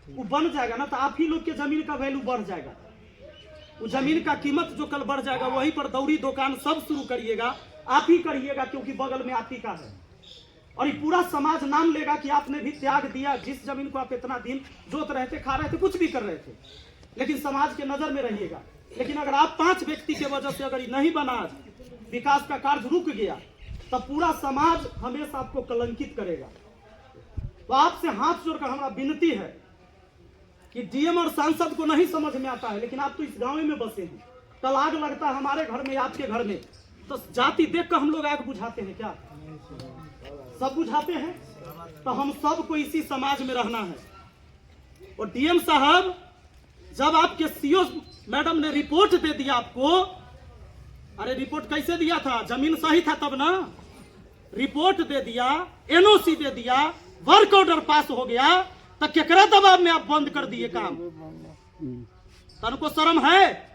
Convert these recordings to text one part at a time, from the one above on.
वो बन जाएगा ना, तो आप ही लोग के जमीन का वैल्यू बढ़ जाएगा। वो जमीन का कीमत जो कल बढ़ जाएगा, वहीं पर दौरी दुकान सब शुरू करिएगा, आप ही करिएगा, क्योंकि बगल में आप ही का है। और ये पूरा समाज नाम लेगा कि आपने भी त्याग दिया, जिस जमीन को आप इतना दिन जोत रहे थे, खा रहे थे, कुछ भी कर रहे थे, लेकिन समाज के नजर में रहिएगा। लेकिन अगर आप 5 व्यक्ति के वजह से अगर नहीं बना, विकास का कार्य रुक गया, तब पूरा समाज हमेशा आपको कलंकित करेगा। तो आपसे हाथ जोड़कर हमारा विनती है कि डीएम और सांसद को नहीं समझ में आता है, लेकिन आप तो इस गांव में बसे हैं, कल आग लगता है हमारे घर में, आपके घर में, तो जाति देखकर हम लोग आग बुझाते हैं क्या? सब बुझाते हैं? तो हम सबको इसी समाज में रहना है। और डीएम साहब, जब आपके सीओ मैडम ने रिपोर्ट दे दिया आपको, अरे रिपोर्ट कैसे दिया था? जमीन सही था तब ना? रिपोर्ट दे दिया, एनओसी दे दिया, वर्क ऑर्डर पास हो गया, तो केकरा दबाव में आप बंद कर दिए काम? तनको शर्म है?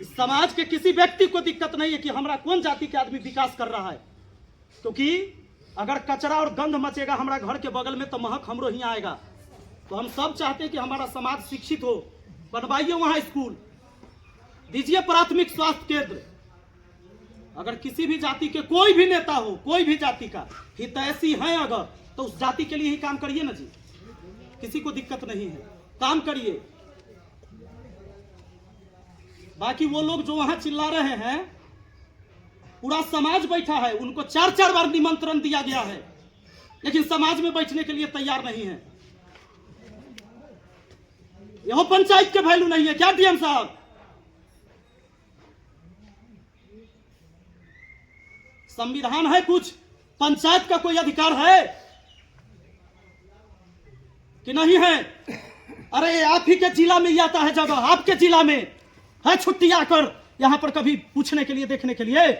इस समाज के किसी व्यक्ति को दिक्कत नहीं है कि हमारा कौन जाति के आदमी विकास कर रहा है, क्योंकि अगर कचरा और गंध मचेगा हमारा घर के बगल में, तो महक हमरो ही आएगा। तो हम सब चाहते हैं कि हमारा समाज शिक्षित हो, बनवाइए वहां स्कूल, दीजिए प्राथमिक स्वास्थ्य केंद्र। अगर किसी भी जाति के कोई भी नेता हो, कोई भी जाति का हितैषी है अगर, तो उस जाति के लिए ही काम करिए ना जी, किसी को दिक्कत नहीं है, काम करिए। बाकी वो लोग जो वहां चिल्ला रहे हैं, पूरा समाज बैठा है, उनको 4-4 बार निमंत्रण दिया गया है, लेकिन समाज में बैठने के लिए तैयार नहीं है। यह पंचायत के वैल्यू नहीं है क्या डीएम साहब? संविधान है कुछ? पंचायत का कोई अधिकार है कि नहीं है? अरे आप ही के जिला में ही आता है जगह, आपके जिला में है छुट्टी आकर यहां पर कभी पूछने के लिए, देखने के लिए?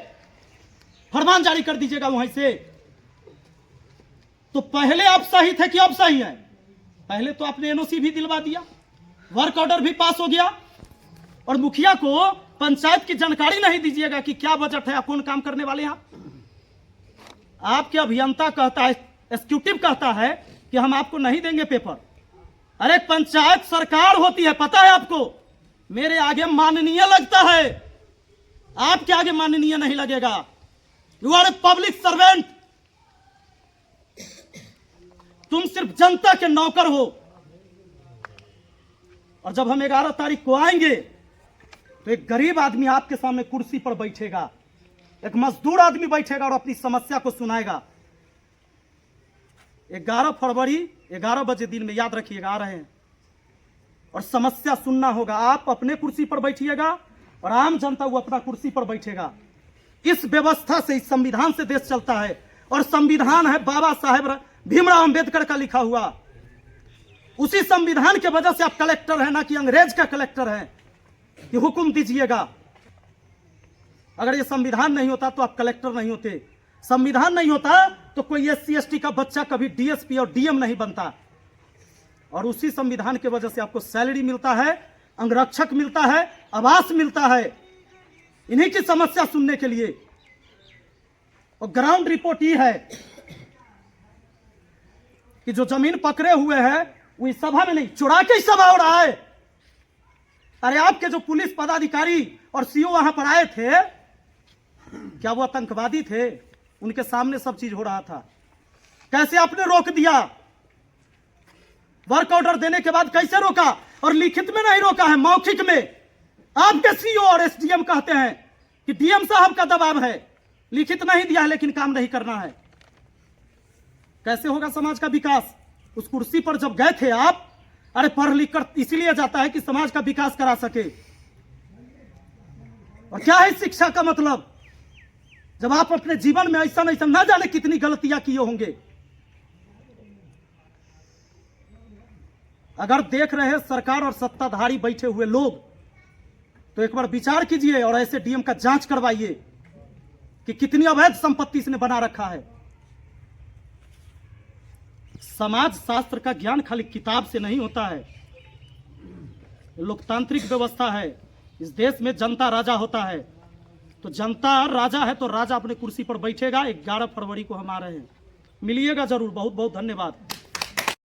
फरमान जारी कर दीजिएगा वहीं से। तो पहले आप सही थे कि अब सही है? पहले तो आपने एनओसी भी दिलवा दिया, वर्क ऑर्डर भी पास हो गया, और मुखिया को पंचायत की जानकारी नहीं दीजिएगा कि क्या बजट है, कौन काम करने वाले हैं। आपके अभियंता कहता है, एग्जीक्यूटिव कहता है कि हम आपको नहीं देंगे पेपर। अरे पंचायत सरकार होती है, पता है आपको? मेरे आगे माननीय लगता है, आपके आगे माननीय नहीं लगेगा। You are a public servant, तुम सिर्फ जनता के नौकर हो। और जब हम 11 तारीख को आएंगे, तो एक गरीब आदमी आपके सामने कुर्सी पर बैठेगा, एक मजदूर आदमी बैठेगा और अपनी समस्या को सुनाएगा। 11 फरवरी 11 बजे दिन में, याद रखिएगा, आ रहे हैं, और समस्या सुनना होगा। आप अपने कुर्सी पर बैठिएगा और आम जनता वो अपना कुर्सी पर बैठेगा। इस व्यवस्था से, इस संविधान से देश चलता है, और संविधान है बाबा साहेब भीमराव अंबेडकर का लिखा हुआ। उसी संविधान के वजह से आप कलेक्टर हैं, ना कि अंग्रेज का कलेक्टर है कि हुक्म दीजिएगा। अगर ये संविधान नहीं होता तो आप कलेक्टर नहीं होते, संविधान नहीं होता तो कोई SC ST का बच्चा कभी DSP और DM नहीं बनता। और उसी संविधान के वजह से आपको सैलरी मिलता है, अंगरक्षक मिलता है, आवास मिलता है, इन्हीं की समस्या सुनने के लिए। और ग्राउंड रिपोर्ट ये है कि जो जमीन पकड़े हुए हैं वो इस सभा में नहीं, चुरा के सभा हो रहा है। अरे आपके जो पुलिस पदाधिकारी और CO वहां पर आए थे, क्या वो आतंकवादी थे? उनके सामने सब चीज हो रहा था, कैसे आपने रोक दिया? वर्क ऑर्डर देने के बाद कैसे रोका? और लिखित में नहीं रोका है, मौखिक में। आपके CO और SDM कहते हैं कि DM साहब का दबाव है, लिखित नहीं दिया है, लेकिन काम नहीं करना है। कैसे होगा समाज का विकास? उस कुर्सी पर जब गए थे आप, अरे पढ़ लिख कर इसलिए जाता है कि समाज का विकास करा सके। और क्या है शिक्षा का मतलब, जब आप अपने जीवन में ऐसा नहीं, ना जाने कितनी गलतियां किए होंगे। अगर देख रहे हैं सरकार और सत्ताधारी बैठे हुए लोग, तो एक बार विचार कीजिए और ऐसे डीएम का जांच करवाइए कि कितनी अवैध संपत्ति इसने बना रखा है। समाज शास्त्र का ज्ञान खाली किताब से नहीं होता है, लोकतांत्रिक व्यवस्था है। इस देश में जनता राजा होता है, तो जनता राजा है तो राजा अपने कुर्सी पर बैठेगा। 11 फरवरी को हम आ रहे हैं। मिलिएगा जरूर। बहुत बहुत धन्यवाद।